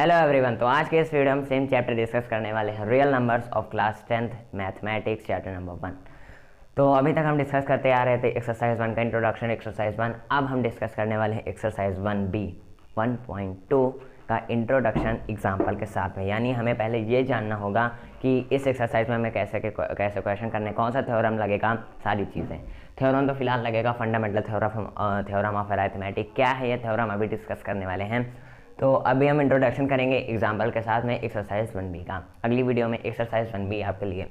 Hello everyone. तो आज के इस वीडियो में सेम चैप्टर डिस्कस करने वाले हैं, real numbers of class 10th mathematics chapter number 1। तो अभी तक हम डिस्कस करते आ रहे थे एक्सरसाइज 1 का इंट्रोडक्शन, एक्सरसाइज 1। अब हम डिस्कस करने वाले हैं एक्सरसाइज 1B 1.2 का इंट्रोडक्शन एग्जाम्पल के साथ में। यानी हमें पहले ये जानना होगा कि इस एक्सरसाइज में हमें कैसे क्वेश्चन करने, कौन सा थ्योरम लगेगा, सारी चीज़ें। थ्योरम तो फिलहाल लगेगा फंडामेंटल थ्योरम ऑफ अरिथमेटिक। क्या है ये थ्योरम, अभी डिस्कस करने वाले हैं। तो अभी हम इंट्रोडक्शन करेंगे एग्जाम्पल के साथ में एक्सरसाइज 1B का। अगली वीडियो में एक्सरसाइज 1B आपके लिए।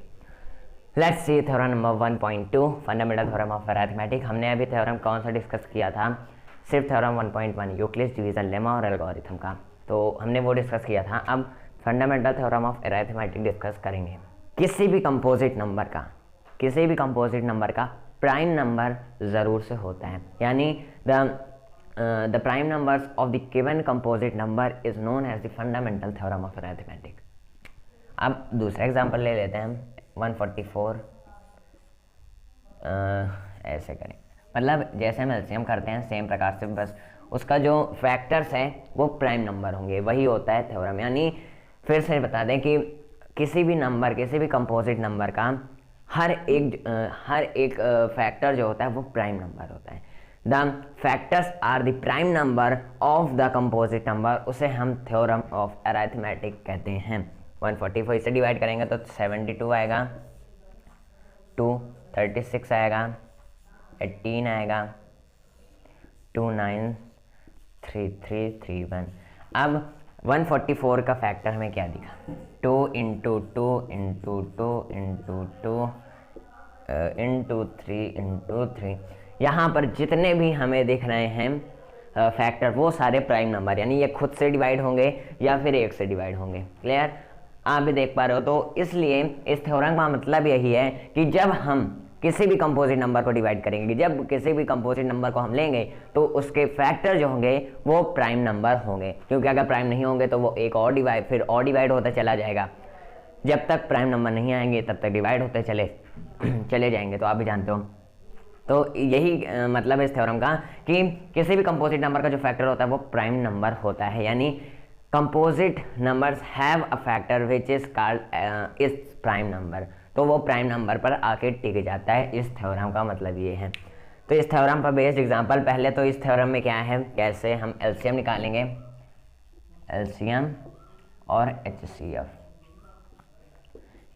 Let's see theorem number 1.2 fundamental theorem of arithmetic. हमने अभी थ्योरम कौन सा डिस्कस किया था, सिर्फ थ्योरम 1.1 यूक्लिड्स डिवीजन लेमा और एल्गोरिथम का, तो हमने वो डिस्कस किया था। अब fundamental theorem of arithmetic discuss करेंगे। किसी भी कंपोजिट नंबर का प्राइम नंबर ज़रूर से होता है, यानी the prime numbers of the given composite number is known as the fundamental theorem of arithmetic। अब दूसरा एग्जांपल ले लेते हैं हम 144। ऐसे करें, मतलब जैसे हम एलसीएम करते हैं सेम प्रकार से, बस उसका जो फैक्टर्स है वो प्राइम नंबर होंगे, वही होता है थ्योरम। यानी फिर से बता दें कि किसी भी कंपोजिट नंबर का हर एक फैक्टर जो होता है वो प्राइम नंबर होता है। The factors are the prime number of the composite number, उसे हम थ्योरम ऑफ अरिथमेटिक कहते हैं। 144 से डिवाइड करेंगे तो 72 आएगा, 2 36 आएगा, 18 आएगा, 2 9 3 3 3 1। अब 144 का फैक्टर हमें क्या दिखा, 2 into 2 into 2 into 2 into 3 into 3। यहाँ पर जितने भी हमें दिख रहे हैं फैक्टर वो सारे प्राइम नंबर, यानी ये खुद से डिवाइड होंगे या फिर एक से डिवाइड होंगे। क्लियर, आप भी देख पा रहे हो। तो इसलिए इस थ्योरम का मतलब यही है कि जब हम किसी भी कंपोजिट नंबर को डिवाइड करेंगे, जब किसी भी कंपोजिट नंबर को हम लेंगे तो उसके फैक्टर जो होंगे वो प्राइम नंबर होंगे, क्योंकि अगर प्राइम नहीं होंगे तो वो एक और डिवाइड होता चला जाएगा। जब तक प्राइम नंबर नहीं आएंगे तब तक डिवाइड होते चले जाएंगे। तो आप भी जानते हो। तो यही मतलब है इस थ्योरम का कि किसी भी कंपोजिट नंबर का जो फैक्टर होता है वो प्राइम नंबर होता है। यानी composite numbers have a factor which is called is prime number, तो वो प्राइम नंबर पर आके टिक जाता है। इस थ्योरम का मतलब ये है। तो इस थ्योरम पर बेस्ड एग्जांपल, पहले तो इस थ्योरम में क्या है, कैसे हम एलसीएम निकालेंगे, एलसीएम और एचसीएफ।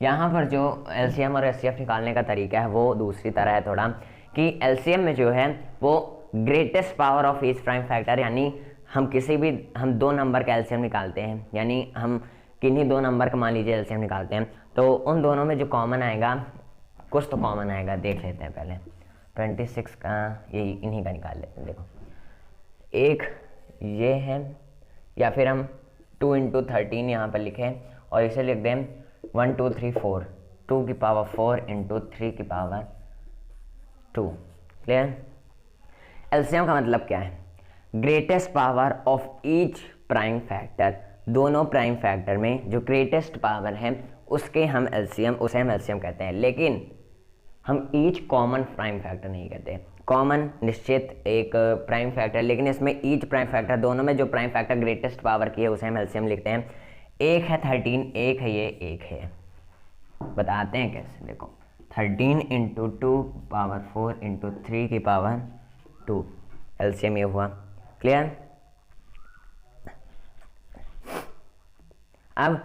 यहाँ पर जो एलसीएम और एचसीएफ निकालने का तरीका है वो दूसरी तरह है थोड़ा, कि एलसीएम में जो है वो greatest power of each prime factor, यानी हम दो नंबर का एलसीएम निकालते हैं, यानी हम किन्हीं दो नंबर का मान लीजिए एलसीएम निकालते हैं, तो उन दोनों में जो कॉमन आएगा, कुछ तो कॉमन आएगा, देख लेते हैं पहले। 26 का यही इन्हीं का निकाल लेते हैं। देखो, एक ये है, या फिर हम 2 इंटू 13 यहाँ पर लिखें और इसे लिख दें 1 2 3 4, 2 की पावर 4 इंटू 3 की पावर 2। क्लियर। एलसीएम का मतलब क्या है, greatest power of each prime factor, दोनों प्राइम फैक्टर में जो ग्रेटेस्ट पावर है उसे हम एलसीएम कहते हैं। लेकिन हम ईच कॉमन प्राइम फैक्टर नहीं कहते। कॉमन निश्चित एक प्राइम फैक्टर, लेकिन इसमें ईच प्राइम फैक्टर, दोनों में जो प्राइम फैक्टर ग्रेटेस्ट पावर की है उसे हम एलसीएम लिखते हैं। एक है 13, एक है ये, एक है। बताते हैं कैसे। देखो, 13 इंटू 2 पावर 4 इंटू 3 की पावर 2, एलसीएम ये हुआ। क्लियर। अब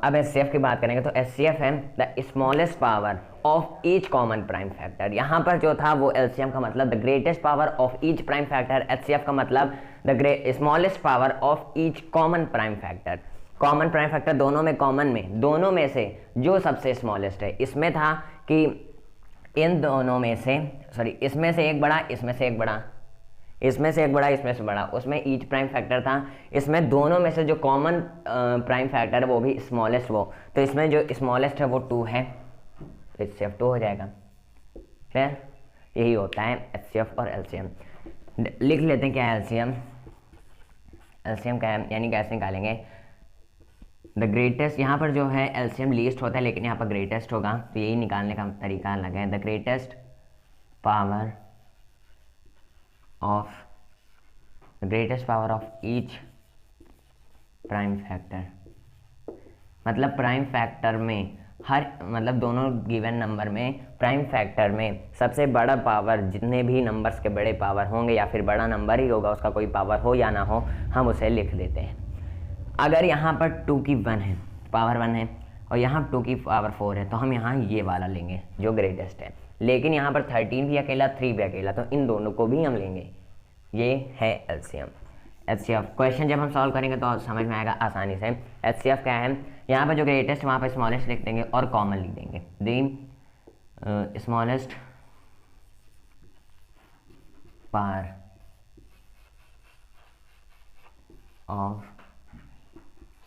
एचसीएफ की बात करेंगे तो एचसीएफ है the smallest power of each common prime factor. यहाँ पर जो था वो एलसीएम का मतलब the greatest power of each prime factor, HCF का मतलब the smallest power of each common prime factor. Common prime factor दोनों में से जो सबसे स्मॉलेस्ट है। इसमें था कि इन दोनों में से, इसमें से एक बड़ा, इसमें से एक बड़ा, इसमें से एक बड़ा, इसमें से बड़ा, उसमें ईच प्राइम फैक्टर था। इसमें दोनों में से जो कॉमन प्राइम फैक्टर है वो भी स्मॉलेस्ट, वो तो इसमें जो स्मॉलेस्ट है वो 2 है, तो एचसीएफ 2 हो जाएगा। फिर यही होता है एचसीएफ और एलसीएम। लिख लेते हैं क्या है एलसीएम। एलसीएम क्या है, यानी कैसे निकालेंगे, द ग्रेटेस्ट, यहाँ पर जो है एलसीएम लीस्ट होता है लेकिन यहाँ पर ग्रेटेस्ट होगा, तो यही निकालने का तरीका अलग है। The greatest power of each prime factor, मतलब प्राइम फैक्टर में मतलब दोनों गिवन नंबर में प्राइम फैक्टर में सबसे बड़ा पावर, जितने भी नंबर्स के बड़े पावर होंगे या फिर बड़ा नंबर ही होगा, उसका कोई पावर हो या ना हो, हम उसे लिख देते हैं। अगर यहाँ पर 2 की 1 है, पावर 1 है, और यहाँ 2 की पावर 4 है, तो हम यहाँ ये वाला लेंगे जो ग्रेटेस्ट है। लेकिन यहाँ पर 13 भी अकेला, 3 भी अकेला, तो इन दोनों को भी हम लेंगे। ये है एलसीएम। एचसीएफ क्वेश्चन जब हम सॉल्व करेंगे तो समझ में आएगा आसानी से। एचसीएफ क्या है, यहाँ पर जो ग्रेटेस्ट वहाँ पर स्मॉलेस्ट लिख देंगे और कॉमन लिख देंगे। The smallest power of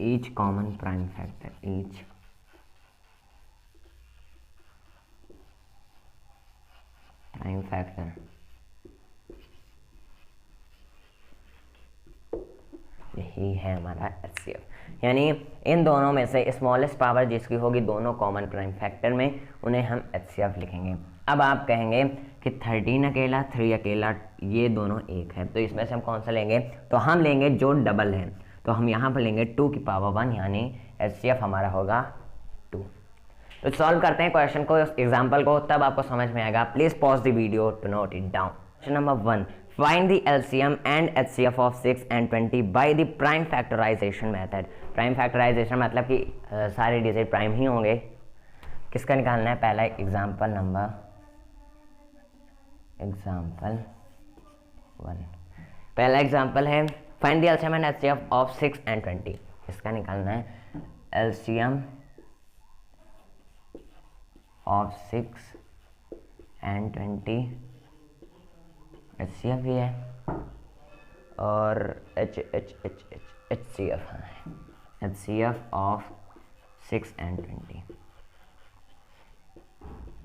each common prime factor, each prime factor यही है हमारा एचसीएफ। यानी इन दोनों में से स्मॉलेस्ट पावर जिसकी होगी दोनों कॉमन प्राइम फैक्टर में, उन्हें हम एचसीएफ लिखेंगे। अब आप कहेंगे कि 13 अकेला, 3 अकेला, ये दोनों एक है, तो इसमें से हम कौन सा लेंगे? तो हम लेंगे जो डबल है, तो हम यहाँ पर लेंगे 2 की पावर 1, यानी एचसीएफ हमारा होगा 2। तो सॉल्व करते हैं क्वेश्चन को, एग्जाम्पल को, तब आपको समझ में आएगा। Please pause the video to note it down. Question number 1, find the LCM and HCF of 6 and 20 by the prime factorization method. Prime factorization मतलब कि सारे डिजिट प्राइम ही होंगे। किसका निकालना है? पहला एग्जाम्पल 1, पहला एग्जाम्पल है find the LCM and HCF of 6 and 20। इसका निकालना है एलसीएम ऑफ 6 and 20, एचसीएफ भी है, और एचसीएफ है, एचसीएफ ऑफ 6 and 20।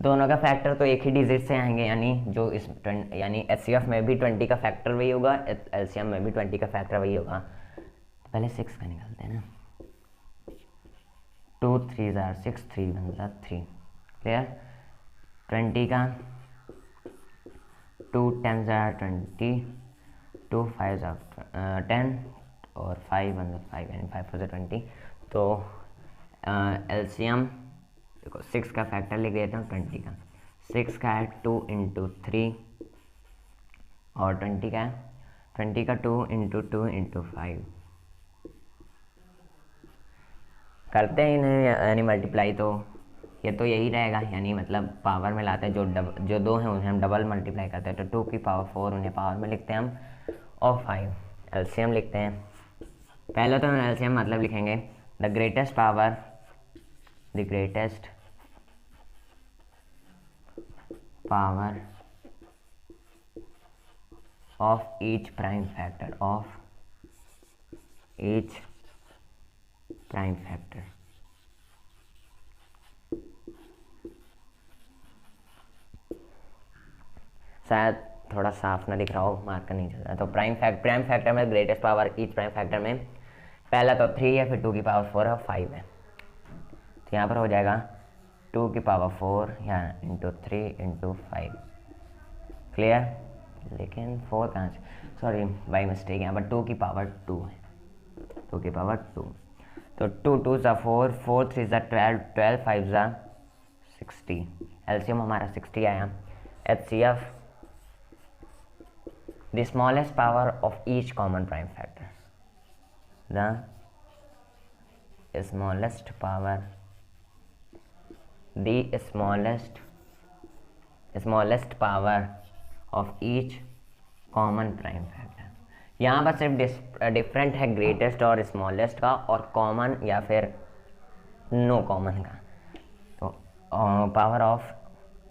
दोनों का फैक्टर तो एक ही डिजिट से आएंगे, यानी जो इस यानी एचसीएफ में भी 20 का फैक्टर वही होगा, एलसीएम में भी 20 का फैक्टर वही होगा। पहले 6 का निकालते हैं ना, 2 3 6, 3 1 3, क्लियर। 20 का 2 10 20, 2 5 10, और 5 1 5, यानी 5 4 20। तो एलसीएम देखो 6 का फैक्टर लिख देता हूँ 20 का। 6 का है 2 × 3, और 20 का है 20 का 2 × 2 × 5। करते हैं इन्हें यानी मल्टीप्लाई, तो ये तो यही रहेगा, यानी मतलब पावर में लाते हैं, जो 2 हैं उन्हें हम डबल मल्टीप्लाई करते हैं, तो 2 की पावर 4 उन्हें पावर में लिखते हैं हम, और 5 एलसीएम लिखते हैं। पहले तो हम एलसीएम मतलब लिखेंगे the greatest power, the greatest power of each prime factor, of each prime factor. शायद थोड़ा साफ ना दिख रहा हो, मार्कर नहीं चल रहा। तो प्राइम फैक्टर में greatest power each prime factor में पहला तो 3 है, फिर 2 की पावर 4 है, 5 है, तो यहाँ पर हो जाएगा 2 की पावर 4 या × 3 × 5, क्लियर। लेकिन 4 कहाँ से, सॉरी बाई मिस्टेक, यहाँ पर 2 की पावर 2 है, 2 की पावर 2, तो 2 2 = 4, 4 3 = 12, 12 5 = 60। एलसीएम हमारा 60 आया। HCF the smallest power of each common prime factor, the smallest power, the smallest power of each common prime factor. यहाँ पर सिर्फ डिफरेंट है ग्रेटेस्ट और स्मॉलेस्ट का, और कॉमन या फिर नो कॉमन का। तो power of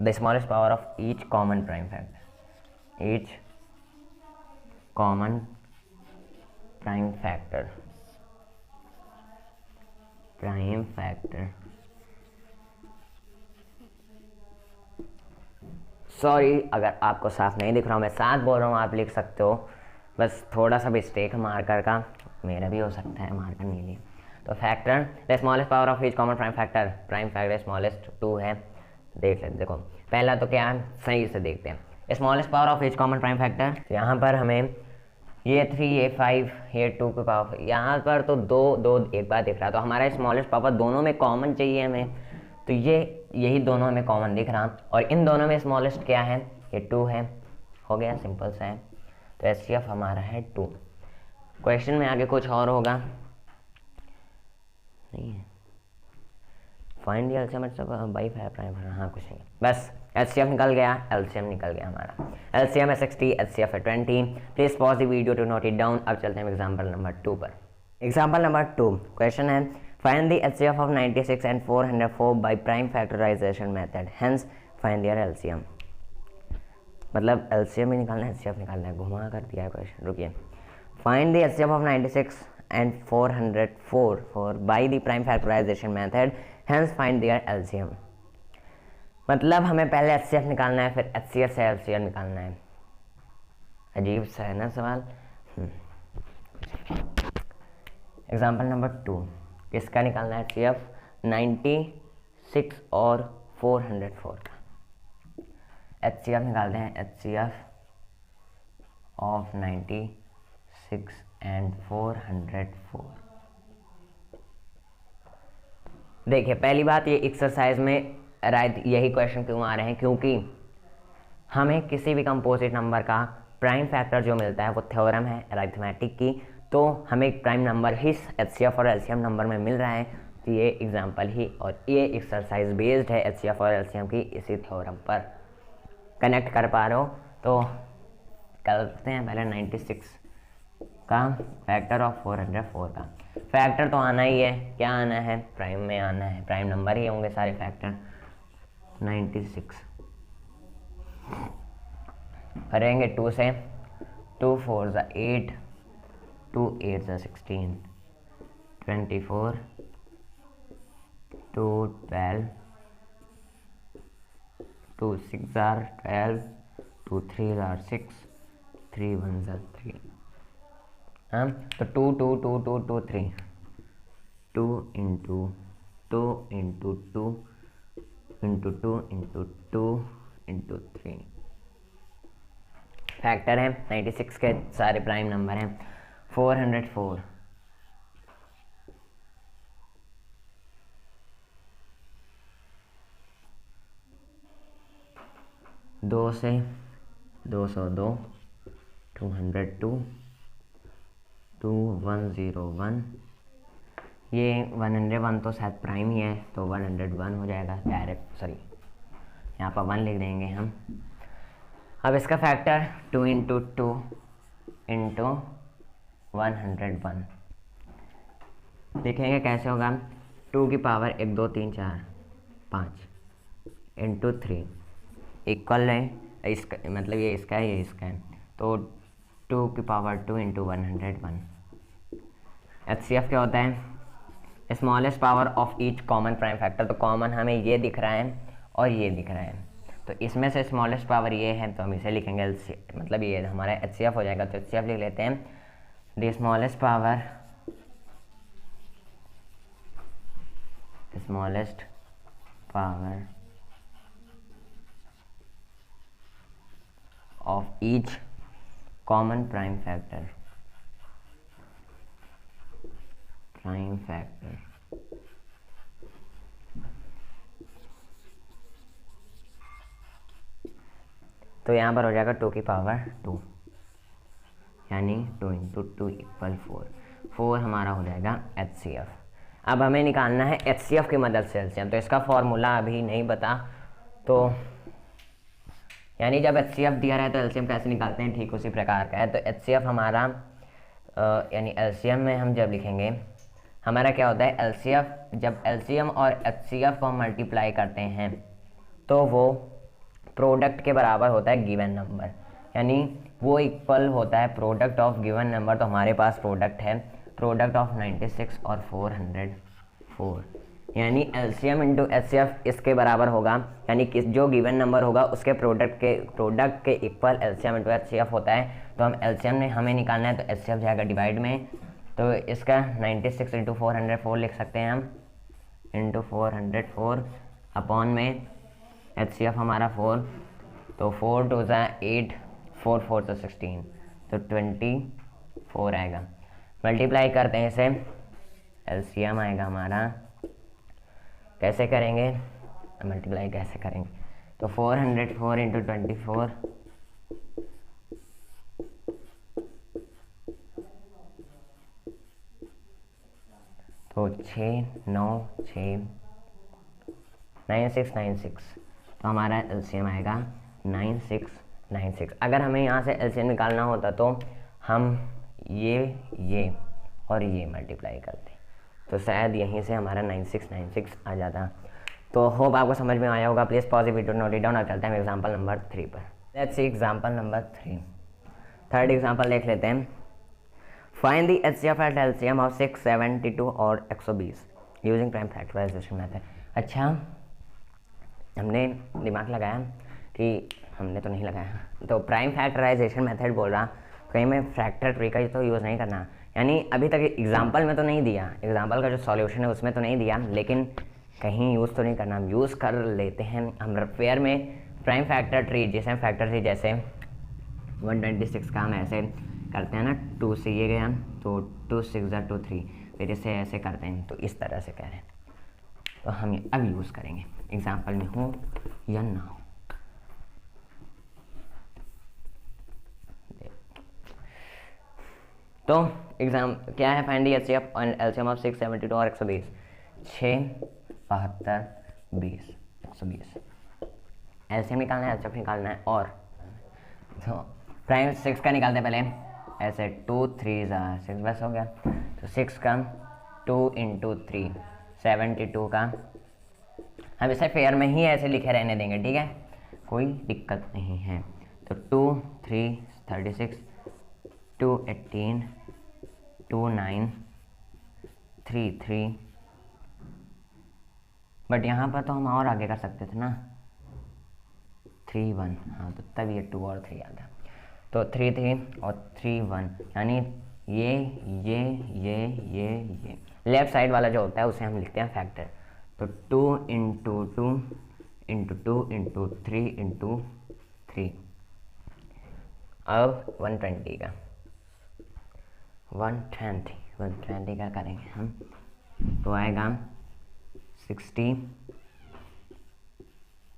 the smallest power of each common prime factor, each common prime factor, prime factor, sorry अगर आपको साफ नहीं दिख रहा हूँ, मैं साथ बोल रहा हूँ, आप लिख सकते हो, बस थोड़ा सा मिस्टेक मार्कर का, मेरा भी हो सकता है, मार्कर नहीं लिया। तो factor the smallest power of each common prime factor smallest 2 है। देख लेते, देखो पहला तो क्या है, सही से देखते हैं। Smallest power of each common prime factor, यहाँ पर हमें ये 3, ये 5, ये 2 के पावर, यहाँ पर तो दो दो एक बार दिख रहा है, तो हमारा स्मॉलेस्ट पावर दोनों में कॉमन चाहिए हमें, तो ये यही दोनों हमें कॉमन दिख रहा, और इन दोनों में स्मॉलेस्ट क्या है, ये 2 है, हो गया, सिंपल सा है। तो HCF हमारा है 2। क्वेश्चन में आगे कुछ और होगा नहीं है, find the LCM by 5 prime, हाँ कुछ नहीं, बस HCF निकल गया, LCM निकल गया हमारा। LCM है 60, HCF है 20। Please pause the video to note it down. अब चलते हैं एग्जाम्पल नंबर 2 पर। एग्जाम्पल नंबर 2 क्वेश्चन है find the HCF of 96 and 404 by prime factorization method, hence find their LCM। मतलब LCM ही निकालना है, HCF निकालना है, घुमा कर दिया है क्वेश्चन, रुकिए। Find the HCF of 96 and 404 by the prime factorization method, hence find their LCM। मतलब हमें पहले HCF निकालना है, फिर HCF से LCM निकालना है। अजीब सा है ना सवाल। एग्जाम्पल नंबर 2, किसका निकालना है HCF? 96 और 404 का। HCF निकालते हैं, HCF ऑफ 96 एंड 404। देखिए पहली बात, ये एक्सरसाइज में यही क्वेश्चन क्यों आ रहे हैं, क्योंकि हमें किसी भी कंपोजिट नंबर का प्राइम फैक्टर जो मिलता है वो थ्योरम है अरिथमेटिक की, तो हमें एक प्राइम नंबर ही HCF और LCM नंबर में मिल रहा है, तो ये एग्जांपल ही और ये एक्सरसाइज बेस्ड है HCF और LCM की इसी थ्योरम पर। कनेक्ट कर पा रहे हो तो करते हैं पहले 96 का फैक्टर ऑफ 404 का। फैक्टर तो आना ही है, क्या आना है, प्राइम में आना है, प्राइम नंबर ही होंगे सारे फैक्टर। 96 करेंगे 2 से, 2 4 ज़ा 8, 2 8 ज़ा 16, 24, 2 12, 2 6 ज़ा 12, 2 3 ज़ा 6, 3 1 ज़ा 3। हाँ तो 2 2 2 2 2 3, 2 into 2 into 2 into 2 into 2 into 3 factor है। 96 के सारे प्राइम नंबर हैं। 404 2 से 202, 202, 2101, ये 101 तो शायद प्राइम ही है, तो 101 हो जाएगा डायरेक्ट, सॉरी यहाँ पर 1 लिख देंगे हम। अब इसका फैक्टर 2 इंटू 2 इंटू 101 देखेंगे कैसे होगा। 2 की पावर 1 2 3 4 5 इंटू 3 इक्वल है, इसका मतलब ये इसका है, ये इसका है, तो 2 की पावर 2 इंटू 101। HCF क्या होता है? Smallest power of each common prime factor, तो कॉमन हमें ये दिख रहा है और ये दिख रहा है, तो इसमें से स्मॉलेस्ट पावर ये है, तो हम इसे लिखेंगे मतलब ये हमारा HCF हो जाएगा, तो HCF लिख लेते हैं। The smallest power of each common prime factor तो यहाँ पर हो जाएगा 2 की पावर 2, यानी 2 इंटू 2 इक्वल 4 हमारा हो जाएगा HCF। अब हमें निकालना है HCF की मदद से LCM, तो इसका फॉर्मूला अभी नहीं पता, तो यानी जब HCF दिया रहा है तो LCM कैसे निकालते हैं, ठीक उसी प्रकार का है। तो HCF हमारा यानी LCM में हम जब लिखेंगे, हमारा क्या होता है LCF, जब LCM और HCF को हम मल्टीप्लाई करते हैं तो वो प्रोडक्ट के बराबर होता है गिवन नंबर, यानी वो इक्वल होता है प्रोडक्ट ऑफ गिवन नंबर। तो हमारे पास प्रोडक्ट है, प्रोडक्ट ऑफ 96 और 404, यानी LCM इंटू HCF इसके बराबर होगा, यानी कि जो गिवन नंबर होगा उसके प्रोडक्ट के इक्वल LCM इंटू HCF होता है। तो हम LCM ने हमें निकालना है, तो HCF जाएगा डिवाइड में, तो इसका 96 इंटू 404 लिख सकते हैं हम, इंटू 404 अपॉन में HCF हमारा 4, तो 4 2 ज़ा 8, 4 4 ज़ा 16, तो 20 4 आएगा। मल्टीप्लाई करते हैं इसे, एलसीएम आएगा हमारा, कैसे करेंगे मल्टीप्लाई कैसे करेंगे, तो 404 इंटू 24 तो 9696, तो हमारा एलसीएम आएगा 9696। अगर हमें यहाँ से एलसीएम निकालना होता तो हम ये और ये मल्टीप्लाई करते, तो शायद यहीं से हमारा 9696 आ जाता। तो होप आपको समझ में आया होगा। Please pause video, note it down और चलते हैं एग्जाम्पल नंबर 3 पर। Let's see example number 3। Third example देख लेते हैं। Find the HCF at LCM of 672 और 120 यूजिंग प्राइम फैक्टराइजेशन मेथड। अच्छा, हमने दिमाग लगाया कि हमने तो नहीं लगाया, तो प्राइम फैक्टराइजेशन मेथड बोल रहा, कहीं में फैक्टर ट्री का तो यूज़ नहीं करना, यानी अभी तक एग्जाम्पल में तो नहीं दिया, एग्जाम्पल का जो सॉल्यूशन है उसमें तो नहीं दिया, लेकिन कहीं यूज़ तो नहीं करना, हम यूज़ कर लेते हैं। हम पेयर में प्राइम फैक्टर ट्री, जैसे फैक्टर ट्री जैसे 126 का हम ऐसे करते हैं ना, 2 से ये गया तो 2 6 2 3, फिर इसे ऐसे करते हैं, तो इस तरह से कह रहे हैं, तो हम ये अब यूज़ करेंगे एग्जाम्पल में हो या ना हो। तो एग्जाम क्या है, find the HCF and LCM of 672 और 120। 6 72 20 120 एलसीएम निकालना है, एचसीएफ निकालना है, और तो प्राइम 6 का निकालते हैं पहले, ऐसे 2 3 6 बस हो गया, तो 6 का 2 इंटू 3 72 का, हम इसे फेयर में ही ऐसे लिखे रहने देंगे, ठीक है, कोई दिक्कत नहीं है। तो 2 3 36 2 18 2 9 3 3, बट यहाँ पर तो हम और आगे कर सकते थे ना, 3 1, हाँ तो तब ये 2 और 3 आता, तो 3 3 और 3 1, यानी ये लेफ्ट साइड वाला जो होता है उसे हम लिखते हैं फैक्टर। तो 2 इंटू 2 इंटू 2 इंटू 3 इंटू 3, अब 120 का 120 का करेंगे हम, तो आएगा 60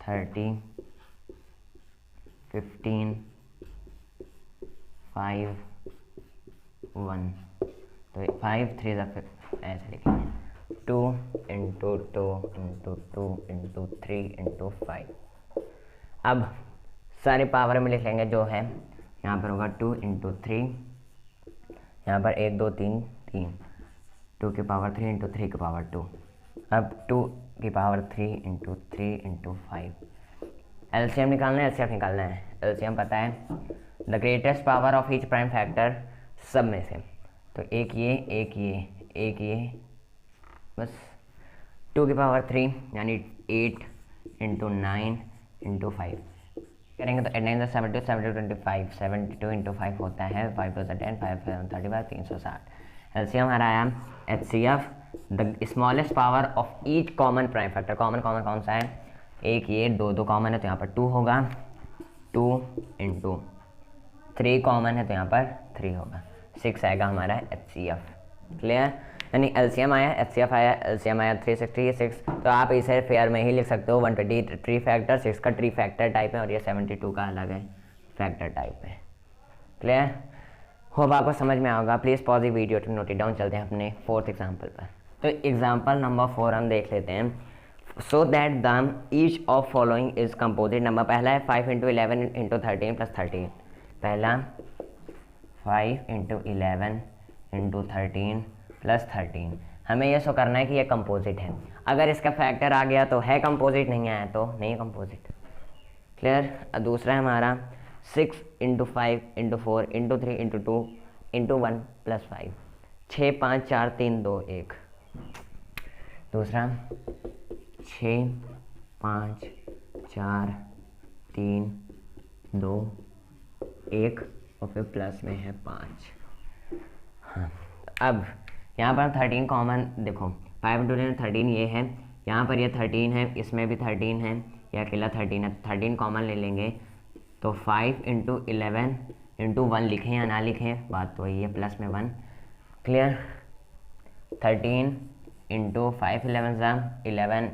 30 15 5 1, तो 5 3 ऐसे लिखेंगे, 2 इंटू 2 इंटू 2 इंटू 3 इंटू 5। अब सारे पावर में लिख लेंगे, जो है यहाँ पर होगा 2 इंटू 3, यहाँ पर 1 2 3 3, 2 की पावर 3 इंटू 3 की पावर 2, अब 2 की पावर 3 इंटू 3 इंटू 5। एलसीएम निकालना है, एलसीएफ निकालना है। एलसीएम पता है, the greatest power of each prime factor, सब में से, तो एक ये बस, 2 की पावर 3 यानी 8 इंटू 9 इंटू 5 करेंगे, तो 8 9 72 72 25, 72 इंटू 5 होता है 5 2 10 5 35 360। एलसीएम हमारा आया HCF, the smallest power of each common prime factor. Common कौन सा है, एक ये 2 कॉमन है तो यहाँ पर 2 होगा, 2 इंटू 3 कॉमन है तो यहाँ पर 3 होगा, 6 आएगा हमारा एचसीएफ। क्लियर, यानी एलसीएम आया, एचसीएफ आया, एलसीएम आया 366, तो आप इसे फेयर में ही लिख सकते हो। 120 ट्री फैक्टर, 6 का ट्री फैक्टर टाइप है और ये 72 का अलग है फैक्टर टाइप है। क्लियर, होप आपको समझ में आएगा। Please pause the video to note it down. चलते हैं अपने 4th एग्जाम्पल पर। तो एग्जाम्पल नंबर 4 हम देख लेते हैं। So that the each of following is composite number. पहला है 5 इंटू 11 इंटू 13 प्लस 13। पहला 5 इंटू 11 इंटू 13 प्लस 13। हमें ये शो करना है कि ये कंपोजिट है। अगर इसका फैक्टर आ गया तो है कंपोजिट, नहीं आया तो नहीं है कंपोजिट। क्लियर। दूसरा है हमारा 6 into 5 into 4 into 3 into 2 into 1 plus 5। 6 5 4 3 2 1। दूसरा 6 5 4 3 2 1 और फिर प्लस में है 5। हाँ, अब यहाँ पर 13 कॉमन देखो, 5 इंटू 13 ये है, यहाँ पर ये 13 है, इसमें भी 13 है, यह अकेला 13 है। 13 कॉमन ले लेंगे तो 5 इंटू 11 इंटू 1 लिखें या ना लिखें बात तो वही है, प्लस में 1। क्लियर। 13 इंटू 5 11 11,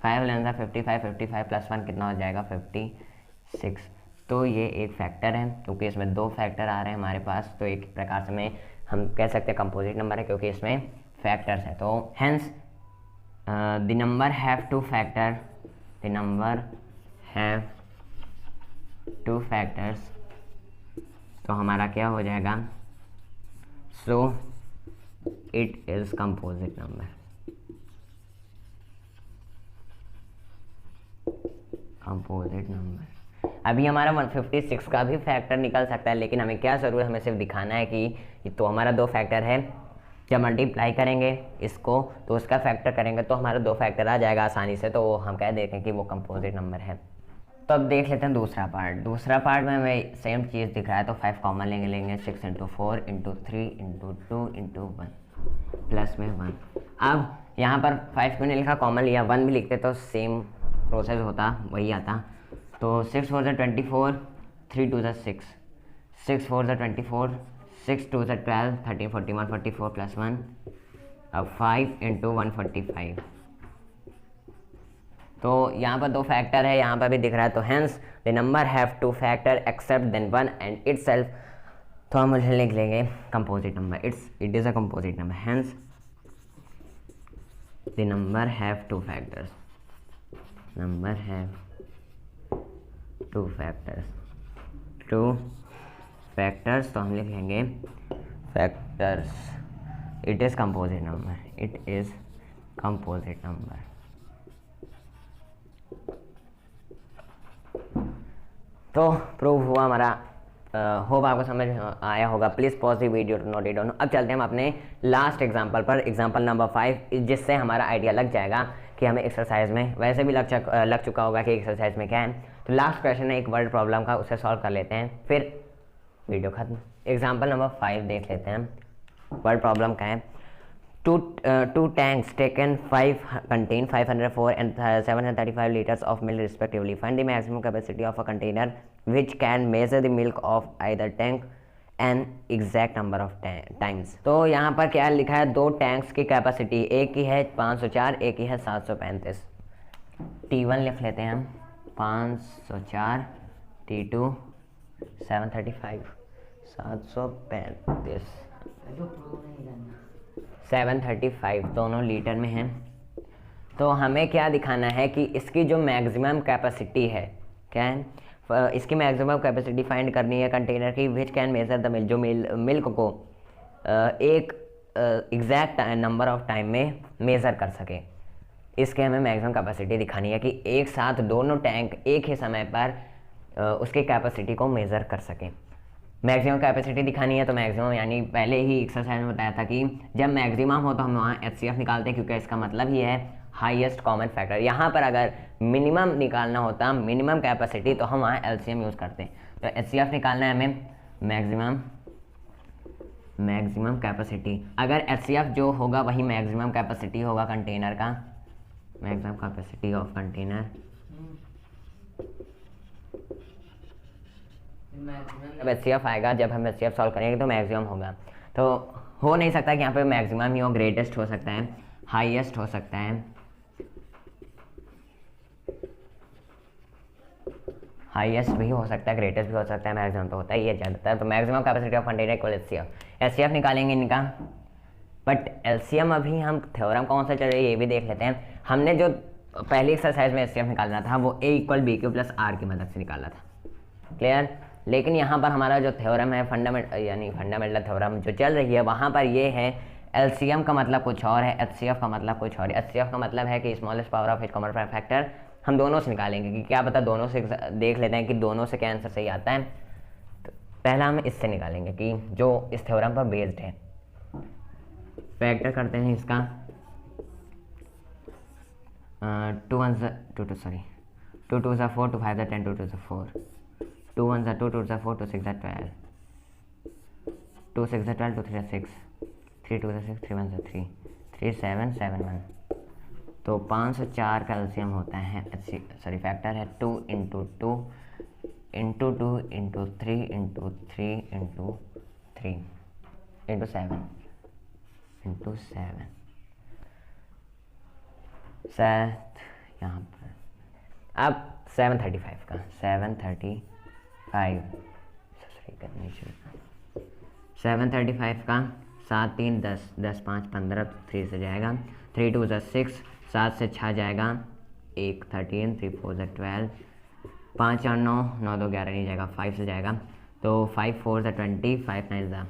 5 11 55, 55 प्लस 1 कितना हो जाएगा 56। तो ये एक फैक्टर है क्योंकि इसमें 2 फैक्टर आ रहे हैं हमारे पास, तो एक प्रकार से हम कह सकते हैं कंपोजिट नंबर है क्योंकि इसमें फैक्टर्स हैं। तो hence the number have two factor, the number have two factors, तो हमारा क्या हो जाएगा, so it is composite number. Composite number. अभी हमारा 156 का भी फैक्टर निकल सकता है, लेकिन हमें क्या ज़रूरत है, हमें सिर्फ दिखाना है कि तो हमारा 2 फैक्टर है, जब मल्टीप्लाई करेंगे इसको तो उसका फैक्टर करेंगे तो हमारा 2 फैक्टर आ जाएगा आसानी से, तो हम कह देते हैं कि वो कंपोजिट नंबर है। तो अब देख लेते हैं दूसरा पार्ट। दूसरा पार्ट में हमें सेम चीज़ दिख रहा है, तो 5 कॉमन लेंगे 6 into 4 into 3 into 2 into 1 plus में 1। अब यहाँ पर 5 क्यों नहीं लिखा, कॉमन लिया, 1 भी लिखते तो सेम प्रोसेस होता, वही आता। तो 6 4 24, 3 2 6, 6 4 24, 6 2 12, 13 41 44 प्लस 1। अब 5 इंटू 145। तो यहाँ पर 2 फैक्टर है, यहाँ पर भी दिख रहा है, तो hence the number have two factor except then 1 and itself. तो हम मुझे लिख लेंगे composite number, it is a composite number, hence the number have two factors, number have two factors, तो हम लिख लेंगे factors, it is composite number, it is composite number. तो प्रूव हुआ हमारा। होप आपको समझ आया होगा। Please pause the video to note it down. अब चलते हैं हम अपने लास्ट एग्जांपल पर, एग्जांपल नंबर 5, जिससे हमारा आइडिया लग जाएगा कि हमें एक्सरसाइज में वैसे भी लग चुका होगा कि एक्सरसाइज में क्या है। तो लास्ट क्वेश्चन है एक वर्ड प्रॉब्लम का, उसे सॉल्व कर लेते हैं फिर वीडियो खत्म। एग्जाम्पल नंबर 5 देख लेते हैं। वर्ड प्रॉब्लम का है, two tanks taken 5 contain 504 and 735 liters of milk respectively. Find the maximum capacity of a container which can measure the milk of either tank an exact number of times. तो यहाँ पर क्या लिखा है, 2 tanks की capacity, एक की है 504, एक की है 735। T1 लिख लेते हैं हम 504, T2 735, 735, 735 दोनों लीटर में हैं। तो हमें क्या दिखाना है कि इसकी जो मैक्सिमम कैपेसिटी है, क्या है, इसकी मैक्सिमम कैपेसिटी फाइंड करनी है कंटेनर की, which can measure the milk, जो मिल्क को एक एग्जैक्ट नंबर ऑफ टाइम में मेज़र कर सके। इसके हमें मैक्सिमम कैपेसिटी दिखानी है कि एक साथ दोनों टैंक एक ही समय पर उसकी कैपेसिटी को मेज़र कर सकें। मैक्सिमम कैपेसिटी दिखानी है, तो मैक्सिमम यानी पहले ही एक्सरसाइज में बताया था कि जब मैक्सिमम हो तो हम वहाँ HCF निकालते हैं, क्योंकि इसका मतलब ही है हाईएस्ट कॉमन फैक्टर। यहाँ पर अगर मिनिमम निकालना होता, मिनिमम कैपेसिटी, तो हम वहाँ LCM यूज़ करते हैं। तो HCF निकालना है हमें, मैक्सिमम कैपेसिटी। अगर HCF जो होगा वही मैक्सिमम कैपेसिटी होगा कंटेनर का, मैक्सिमम कैपेसिटी ऑफ कंटेनर। जब HCF आएगा, जब हम HCF सॉल्व करेंगे तो मैक्सिमम होगा। तो हो नहीं सकता कि यहाँ पे मैक्सिमम ही हो, ग्रेटेस्ट हो सकता है, हाईएस्ट हो सकता है, हाईएस्ट भी हो सकता है, ग्रेटेस्ट भी हो सकता है, मैक्सिमम तो होता ही है ज़्यादातर। तो maximum capacity of container equal HCF निकालेंगे इनका। बट LCM अभी हम थ्योरम कौन सा चल रहा है ये भी देख लेते हैं। हमने जो पहली एक्सरसाइज में HCF निकालना था वो A = BQ + R की मदद से निकाला था, क्लियर। लेकिन यहाँ पर हमारा जो थ्योरम है फंडामेंटल थ्योरम जो चल रही है, वहाँ पर ये है LCM का मतलब कुछ और है, HCF का मतलब कुछ और है। HCF का मतलब है कि smallest power of each common factor हम दोनों से निकालेंगे, कि क्या पता दोनों से देख लेते हैं कि दोनों से क्या आंसर सही आता है। तो पहला हम इससे निकालेंगे कि जो इस थ्योरम पर बेस्ड है। फैक्टर करते हैं इसका 2 1 2 2 सॉरी 2 2 4 2 5 10 2 2 4 2 1 2 2 4 2 6 12 2 6 12 2 3 6 3 2 6 3 1 3 3 7 7 1। तो 504 का LCM होता है, फैक्टर है 2 × 2 into 2 into 3 into 3 into 3 into 7 into 7 7 यहाँ पर। अब 735 का 735 का 7 3 10 10 5 15 तो 3 से जाएगा, 3 2 6 7 से 6 जाएगा, 1 13 3 4 12 5 4 9 9 2 11 नहीं जाएगा, 5 से जाएगा, तो 5 4 20 5 9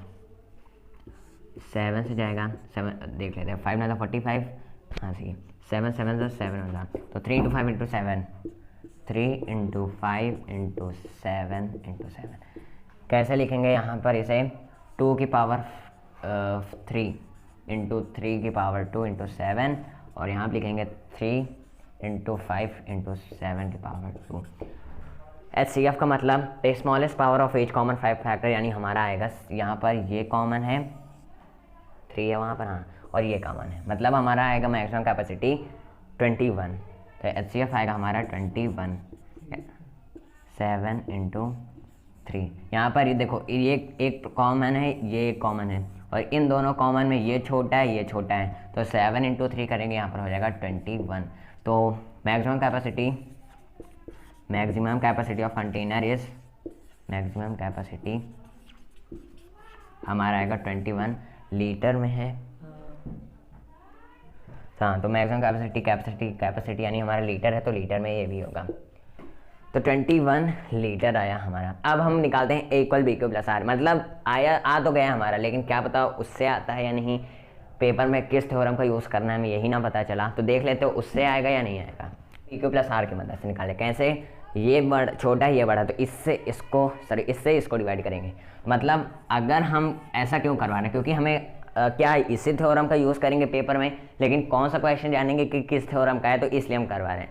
7 से जाएगा, 7 देख लेते हैं, 5 9 45, हाँ सही, 7 7 7 होगा, तो 3 into 5 into 7 3 into 5 into 7 into 7 कैसे लिखेंगे यहाँ पर इसे 2 की पावर 3 इंटू 3 की पावर 2 इंटू 7 और यहाँ पर लिखेंगे 3 इंटू 5 इंटू 7 की पावर 2। HCF का मतलब the smallest power of H common 5 factor, यानी हमारा आएगा यहाँ पर ये कॉमन है 3 है वहाँ पर, हाँ, और ये कॉमन है, मतलब हमारा आएगा मैक्सिमम कैपेसिटी 21, तो HCF आएगा हमारा 21 7 इंटू 3। यहाँ पर ये देखो ये एक कॉमन है, ये एक कॉमन है, और इन दोनों कॉमन में ये छोटा है ये छोटा है, तो 7 इंटू 3 करेंगे यहाँ पर हो जाएगा 21। तो maximum capacity of container is maximum capacity हमारा आएगा 21 लीटर में है, हाँ, तो मैक्सिमम कैपेसिटी यानी हमारा लीटर है, तो लीटर में ये भी होगा, तो 21 लीटर आया हमारा। अब हम निकालते हैं A = BQ + R, मतलब आ तो गया हमारा, लेकिन क्या पता उससे आता है या नहीं, पेपर में किस थ्योरम का यूज़ करना है हमें यही ना पता चला, तो देख लेते हो उससे आएगा या नहीं आएगा। BQ + R की मदद से निकाले, कैसे, ये छोटा है ये बड़ा, तो इससे इसको डिवाइड करेंगे, मतलब अगर हम ऐसा क्यों करवा रहे हैं, क्योंकि हमें क्या इसी थ्योरम का यूज़ करेंगे पेपर में, लेकिन कौन सा क्वेश्चन जानेंगे कि किस थ्योरम का है, तो इसलिए हम करवा रहे हैं।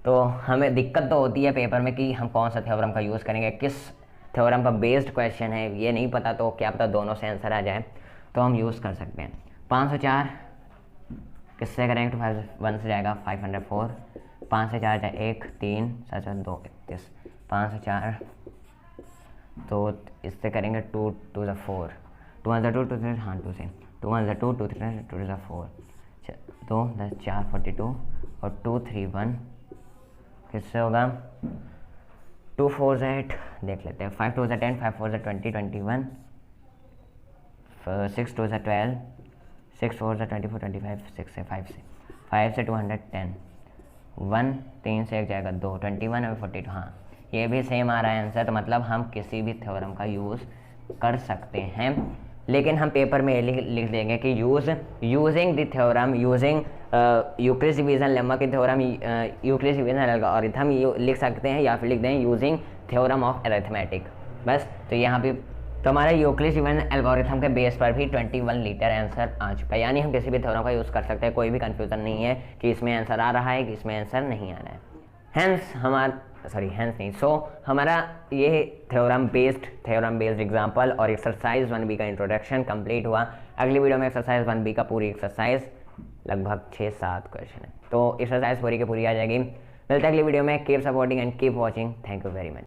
तो हमें दिक्कत तो होती है पेपर में कि हम कौन सा थ्योरम का यूज़ करेंगे, किस थ्योरम पर बेस्ड क्वेश्चन है, ये नहीं पता, तो क्या पता दोनों से आंसर आ जाए, तो हम यूज़ कर सकते हैं। 504 किससे करेंगे, तो 1 से जाएगा 504, 5 से 4 जाए 1 3 7 2 31, 5 से 4 तो इससे करेंगे 2 2 4 2 1 2 2 3, हाँ 2 से 2 1 2 2 3 2 4 2 10 4 42 और 2 3 1 किससे होगा 2 4 8, देख लेते हैं, 5 2 10 5 4 20 21 6 2 12 6 4 24 25 6 से 5 से 210 1 3 से 1 जाएगा 2 21 और 42, हाँ ये भी सेम आ रहा है आंसर, तो मतलब हम किसी भी थ्योरम का यूज़ कर सकते हैं, लेकिन हम पेपर में लिख देंगे कि using the theorem using Euclid's division lemma की थ्योरम यूक्लिड्स डिवीजन एल्गोरिथम लिख सकते हैं, या फिर लिख दें यूजिंग थ्योरम ऑफ अरिथमेटिक, बस। तो यहाँ पे तो हमारा यूक्लिड्स डिवीजन एल्गोरिथम के बेस पर भी 21 लीटर आंसर आ चुका है, यानी हम किसी भी थ्योरम का यूज़ कर सकते हैं, कोई भी कन्फ्यूज़न नहीं है कि इसमें आंसर आ रहा है कि इसमें आंसर नहीं आ रहा है। सो हमारा ये थ्योरम बेस्ड एग्जांपल और एक्सरसाइज 1B का इंट्रोडक्शन कंप्लीट हुआ। अगली वीडियो में एक्सरसाइज 1B का पूरी एक्सरसाइज लगभग 6-7 क्वेश्चन है, तो एक्सरसाइज पूरी की पूरी आ जाएगी। मिलते हैं अगली वीडियो में। Keep supporting and keep watching. Thank you very much.